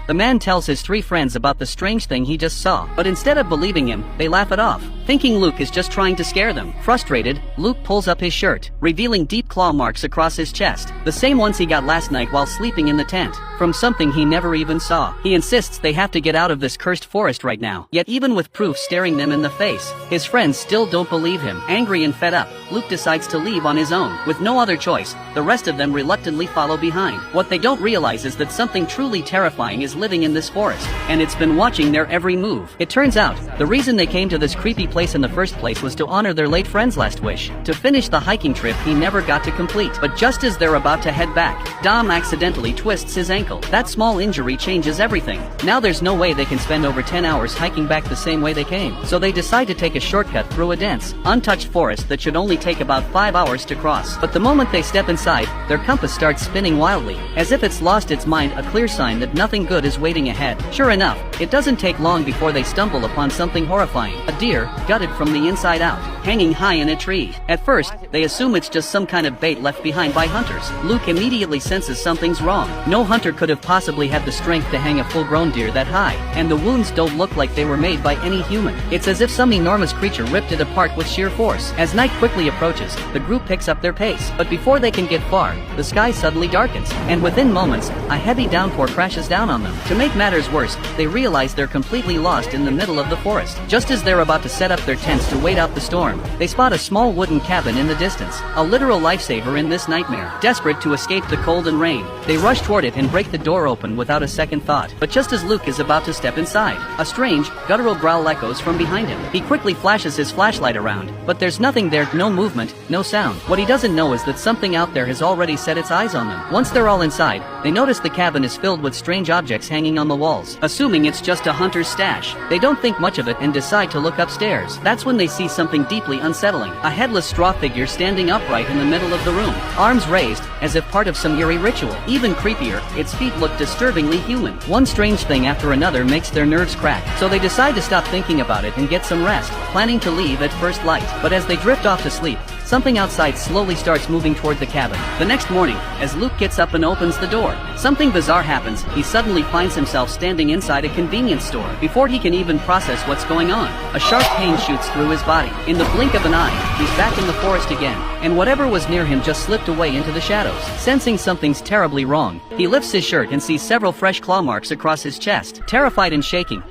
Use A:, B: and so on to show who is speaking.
A: The man tells his 3 friends about the strange thing he just saw, but instead of believing him, they laugh it off, thinking Luke is just trying to scare them. Frustrated, Luke pulls up his shirt, revealing deep claw marks across his chest, the same ones he got last night while sleeping in the tent, from something he never even saw. He insists they have to get out of this cursed forest right now, yet even with proof staring them in the face, his friends still don't believe him. Angry and fed up, Luke decides to leave on his own. With no other choice, the rest of them reluctantly follow behind. What they don't realize is that something truly terrifying is living in this forest, and it's been watching their every move. It turns out, the reason they came to this creepy place in the first place was to honor their late friend's last wish, to finish the hiking trip he never got to complete. But just as they're about to head back, Dom accidentally twists his ankle. That small injury changes everything. Now there's no way they can spend over 10 hours hiking back the same way they came, so they decide to take a shortcut through a dense, untouched forest that should only take about 5 hours to cross. But the moment they step inside, their compass starts spinning wildly, as if it's lost its mind, a clear sign that nothing good is waiting ahead. Sure enough, it doesn't take long before they stumble upon something horrifying. A deer, gutted from the inside out, hanging high in a tree. At first, they assume it's just some kind of bait left behind by hunters. Luke immediately senses something's wrong. No hunter could have possibly had the strength to hang a full-grown deer that high, and the wounds don't look like they were made by any human. It's as if some enormous creature ripped it apart with sheer force. As night quickly approaches, the group picks up their pace, but before they can get far, the sky suddenly darkens, and within moments, a heavy downpour crashes down on them. To make matters worse, they realize they're completely lost in the middle of the forest. Just as they're about to set up their tents to wait out the storm, they spot a small wooden cabin in the distance, a literal lifesaver in this nightmare. Desperate to escape the cold and rain, they rush toward it and break the door open without a second thought. But just as Luke is about to step inside, a strange, guttural growl echoes from behind him. He quickly flashes his flashlight around, but there's nothing there, no movement, no sound. What he doesn't know is that something out there has already set its eyes on them. Once they're all inside, they notice the cabin is filled with strange objects hanging on the walls. Assuming it's just a hunter's stash, they don't think much of it and decide to look upstairs. That's when they see something deeply unsettling. A headless straw figure standing upright in the middle of the room, arms raised, as if part of some eerie ritual. Even creepier, its feet look disturbingly human. One strange thing after another makes their nerves crack, so they decide to stop thinking about it and get some rest, planning to leave at first light. But as they drift off to sleep, something outside slowly starts moving toward the cabin. The next morning, as Luke gets up and opens the door, something bizarre happens. He suddenly finds himself standing inside a convenience store. Before he can even process what's going on, a sharp pain shoots through his body. In the blink of an eye, he's back in the forest again, and whatever was near him just slipped away into the shadows. Sensing something's terribly wrong, he lifts his shirt and sees several fresh claw marks across his chest. Terrified and shaking,